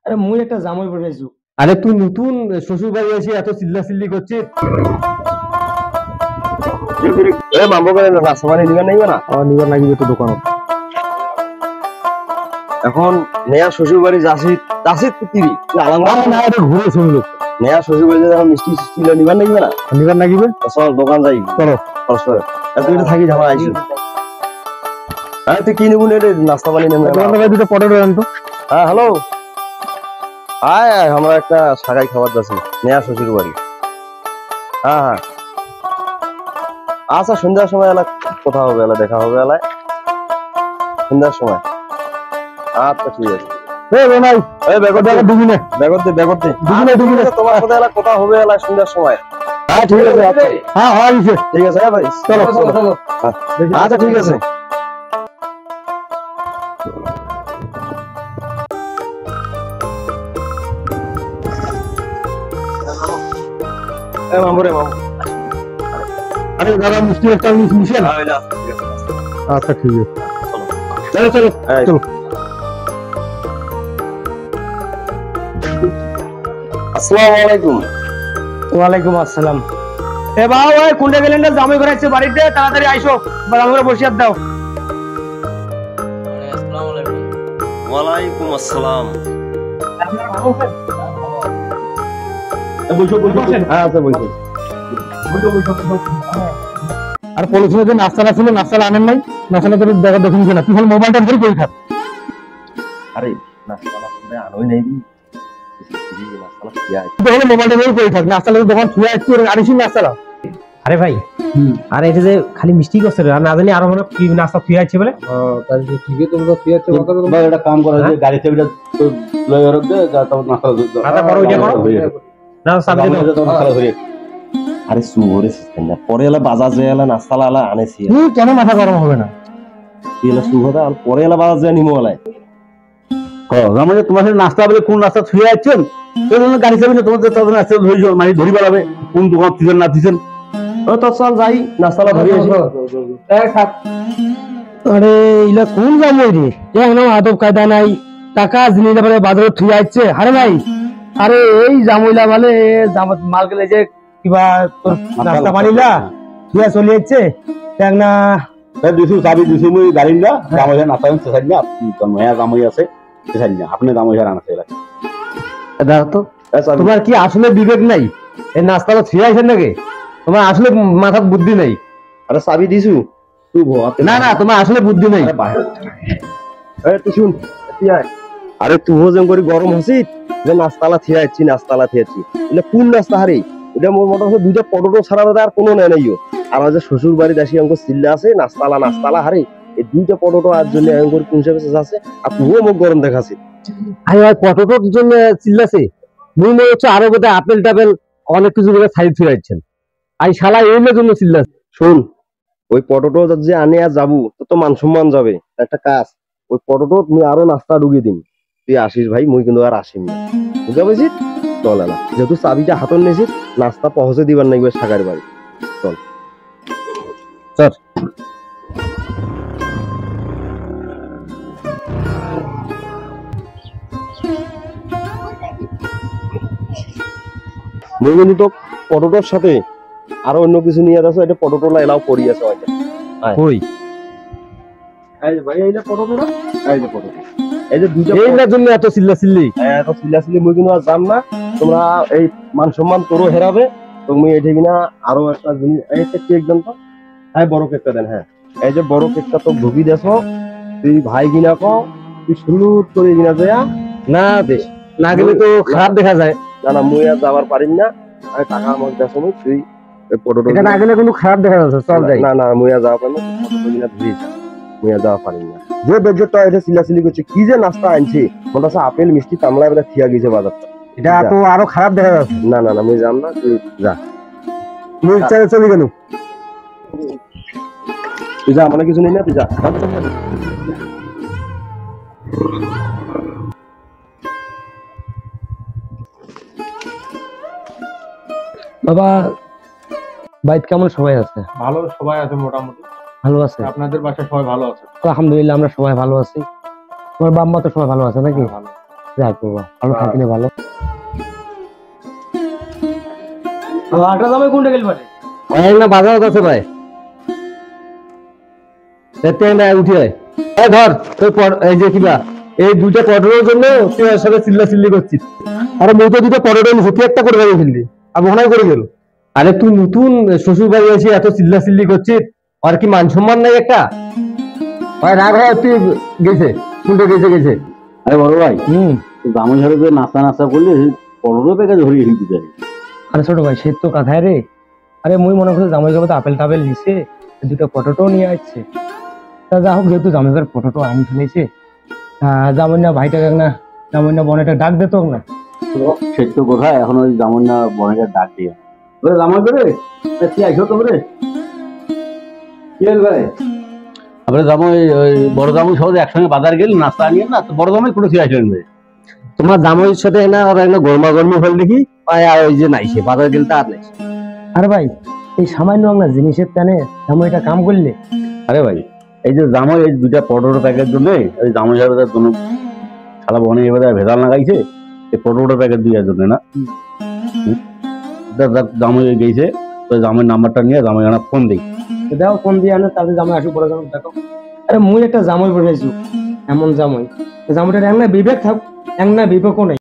আরে মুই একটা জামাই পড়াইছু। আরে তুই নতুন শ্বশুর বাড়ি এসে এত চিল্লা চিল্লি করছিস? মামু করে নাস্তা পানি নিবেন নাইবে না? নিবার লাগিবে তো দোকানত। এখন নেয়া শ্বশুর বাড়ি যাচ্ছি পৃথিবী না এটা ঘুরে শুনলো নেয়া শ্বশুর বাড়ি যখন মিষ্টি সিষ্টি নিবেন নাইবে না? নিবার লাগিবে। চল দোকান যাই, চলো পরস্পর তুই এটা থাকি ঝামেলা আইসি। হ্যাঁ তুই কি নিবো নাস্তা পানি নেবে? দুটো পটেটো আনতো। হ্যাঁ হ্যালো, আয় আয় আমরা একটা শাকাই খাবার যাচ্ছি নেয়া শ্বশুর বাড়ি। হ্যাঁ হ্যাঁ আচ্ছা, সন্ধ্যার সময় এলা কথা হবে, এলা দেখা হবে এলায় সন্ধ্যার সময়। আচ্ছা ঠিক আছে। তোমার সাথে এলা কথা হবে এলা সন্ধ্যার সময়। হ্যাঁ ঠিক আছে। ঠিক আছে ভাই, চলো চলো। আচ্ছা ঠিক আছে। মামুরে মামু, আরে দাদা মিষ্টি একটা মিশিয়ে না। আচ্ছা ঠিক আছে, চলো চলো চলো। আসসালামু আলাইকুম। ওয়ালাইকুম আসসালাম। এ বাবা ওই কোনটা গেলেন না, জামাই ঘরে আছে বাড়িতে, তাড়াতাড়ি আইসো, আমরা বসিয়ে দাও। ওয়ালাইকুম আসসালাম। আর পলিথিনে যে নাস্তা ছিল, নাস্তা আনেন নাই, নাস্তা তোর দেখা দেখুন না, তুই মোবাইলটা ধরে কই থাক। আরে নাস্তা আনোই নাই মোবাইলটা ধরে কই থাক, নাস্তা দোকান ছুঁয়ে আসছি, আনিস নাস্তা। আরে ভাই, আর এটা যে খালি মিষ্টি করছে আর না জানি আরো মনে কি নাস্তা থুয়ে আছে বলে। তাই তো ঠিকই, তোমরা থুয়ে আছে কথা এটা কাম করা যে গাড়ি চাবিটা তো লই হরক দে, যা তো নাস্তা আটা করো, ওইটা করো না, সামনে দাও নাস্তা ধরে। আরে সুরে সিস্টেম না, পরে এলা বাজার যায় এলা নাস্তা লালা আনেছি। তুই কেন মাথা গরম হবে না? এলা সুহদা আর পরে এলা বাজার যায় নিমো এলাই। আমাদের তোমার সাথে নাস্তা বলে কোন রাস্তা ছুঁয়ে আসছেন, এই জন্য গাড়ি চাবি না, তোমাদের তাদের নাস্তা ধরে মানে ধরি বেড়াবে কোন দোকান দিচ্ছেন না দিচ্ছেন। ও তো চল যাই, নাস্তালা ধরে আসি। আরে ইলা কোন জামাই রে, একদম আদব কায়দা নাই, টাকা জিনিস ব্যাপারে বাজারে থুয়ে আসছে। আরে ভাই, আরে এই জামুইলা মানে মাল গেলে যে কিবা তোর নাস্তা বানিলা থুয়া চলে যাচ্ছে দেখ না। দুশো চাবি দুশো মুই গাড়ি না জামাই নাস্তা চেষাই না, নয়া জামাই আছে চেষাই না, আপনি জামাই আনছে দাদা। তো তোমার কি আসলে বিবেক নাই? এই নাস্তা তো থুয়ে আসেন নাকি? তোমার আসলে মাথার বুদ্ধি নাই। আরে চাবি দিছু তুই না না, তোমার আসলে বুদ্ধি নাই। তুই শুন, আরে তুই যেন করে গরম হাসি যে নাস্তালা থিয়া যাচ্ছি, নাস্তালা থিয়াচ্ছি, এটা কোন নাস্তা হারে? এটা মোর মতো দুইটা পটোটো ছাড়া আর কোনো নেই নাইও। আর যে শ্বশুর বাড়ি দাসি অঙ্ক চিল্লা আছে নাস্তালা নাস্তালা হারে, এই দুইটা পটোটো আর জন্য অঙ্কর কোন হিসাবে আছে, আর তুইও মুখ গরম দেখাছে। আরে ভাই পটোটোর জন্য চিল্লাছে, মুই মনে হচ্ছে আরো বোধহয় আপেল টাপেল অনেক কিছু সাইড থুয়ে যাচ্ছেন। আই শালা এর জন্য চিল্লাছে। শোন, ওই পটোটো যে আনে আর যাবো তো মান সম্মান যাবে। একটা কাজ, ওই পটোটো তুমি আরো নাস্তা ঢুকিয়ে দিন, তুই আসিস ভাই, মুই কিন্তু আর আসিম না, বুঝা পেয়েছি? চল এলা, যেহেতু চাবিটা হাতন নিয়েছি, নাস্তা পৌঁছে দিবার নাই সাগার বাড়ি। চল চল। মুই কিন্তু তো পটোটোর সাথে আরো অন্য কিছু নিয়ে যাচ্ছ, এটা পটোটোলা এলাও করি আছে হয়তো। কই এই যে ভাই, এই যে পটোটোটা, এই যে পটোটো, এই যে দুইটা এইটার জন্য এত চিল্লা চিল্লি। এত চিল্লা চিল্লি মুই কিন্তু আর যাম না। তোমরা এই মান সম্মান তোরও হেরাবে। তুমি এটা কিনা আরো একটা জিনিস, এই একটা কেক দেন তো, হ্যাঁ বড় কেকটা দেন। হ্যাঁ এই যে বড় কেকটা তো ঢুকি দেছো, তুই ভাই কিনা কো, তুই সুলুট করে কিনা দেয়া না দে, না গেলে তো খারাপ দেখা যায়। না না, মুই আর যাবার পারিম না, আমি টাকা আমাকে দেছো, তুই পটোটো এটা না গেলে কোনো খারাপ দেখা যাচ্ছে। চল যাই। না না, মুই আর যাওয়া পারিম না, পটোটো কিনা ধুই যা, মুই আর যাওয়া পারিম না। যে বেজটা এটা চিল্লাচিল্লি করছে, কি যে নাস্তা আনছে, মনে হচ্ছে আপেল মিষ্টি কামলা এবার থিয়া গেছে বাজারটা। এটা তো আরো খারাপ দেখা যাচ্ছে। না না না, মুই যাম না, তুই যা। মুই চলে কেন? তুই যা, মানে কিছু নেই না, তুই যা। বাবা বাইত কেমন সবাই আছে? ভালো, সবাই আছে মোটামুটি। ভালো আছে? আপনাদের বাসায় সবাই ভালো আছে? তো আলহামদুলিল্লাহ আমরা সবাই ভালো আছি। তোমার বাবা মা তো সবাই ভালো আছে নাকি? ভালো। যাক বাবা ভালো থাকিলে ভালো আটা জামাই কোনটা গেল পারে অনেক না বাজারত আছে ভাই দেখতে না উঠি হয় এই ধর তোর এই যে কিবা এই দুইটা পটেটোর জন্য তুই ওর সাথে চিল্লি করছিস আরে মুই তো দুটো পটেটো নিছি তুই একটা করে বাড়ি ফেললি আর ওখানে করে গেল আরে তুই নতুন শ্বশুর বাড়ি এসে এত চিল্লি করছিস আর কি মান সম্মান নাই একটা ভাই রাগ হয় তুই গেছে শুনতে গেছে আরে বড় ভাই জামাই ঘরে যে নাস্তা করলে পটেটো প্যাকেজ ধরিয়ে দিতে আরে ছোট ভাই সে তো কথায় রে আরে মুই মনে করছি জামাই ঘরে তো আপেল টাপেল নিছে দুটো পটেটো নিয়ে আসছে তা যা হোক যেহেতু জামাই ঘরে পটেটো আনি ফেলেছে জামাই না ভাইটা না জামাই না বোনেটা ডাক দিত না সে তো কোথায় এখন ওই জামাই না বোনের ডাক দিয়ে জামাই করে কি আইসো তোমরে কি হল ভাই আমরা জামাই ওই বড় জামাই সহ একসঙ্গে বাজার গেল নাস্তা আনিয়ে না তো বড় জামাই করে কি আসলেন ভাই তোমার জামাইয়ের সাথে না আর একটা গরমা গরমি হল দেখি আর ওই যে নাইছে বাজার গেল তা আর নাই আরে ভাই এই সামান্য না জিনিসের টানে জামাইটা কাম করলে আরে ভাই এই যে জামাই এই দুইটা পটেটো প্যাকেট জন্য ওই জামাই সাহেবের জন্য সারা বনে এবারে ভেজাল লাগাইছে এই পটেটো প্যাকেট দুইটার জন্য না জামাই গেছে তো জামাইয়ের নাম্বারটা নিয়ে জামাই ফোন দিই দাও ফোন দিয়ে আনো তাহলে জামাই আসুক বড় জামাই দেখো আরে মুই একটা জামাই বসাইছু এমন জামাইটা এক না বিবেক থাক এক না বিবেকও নাই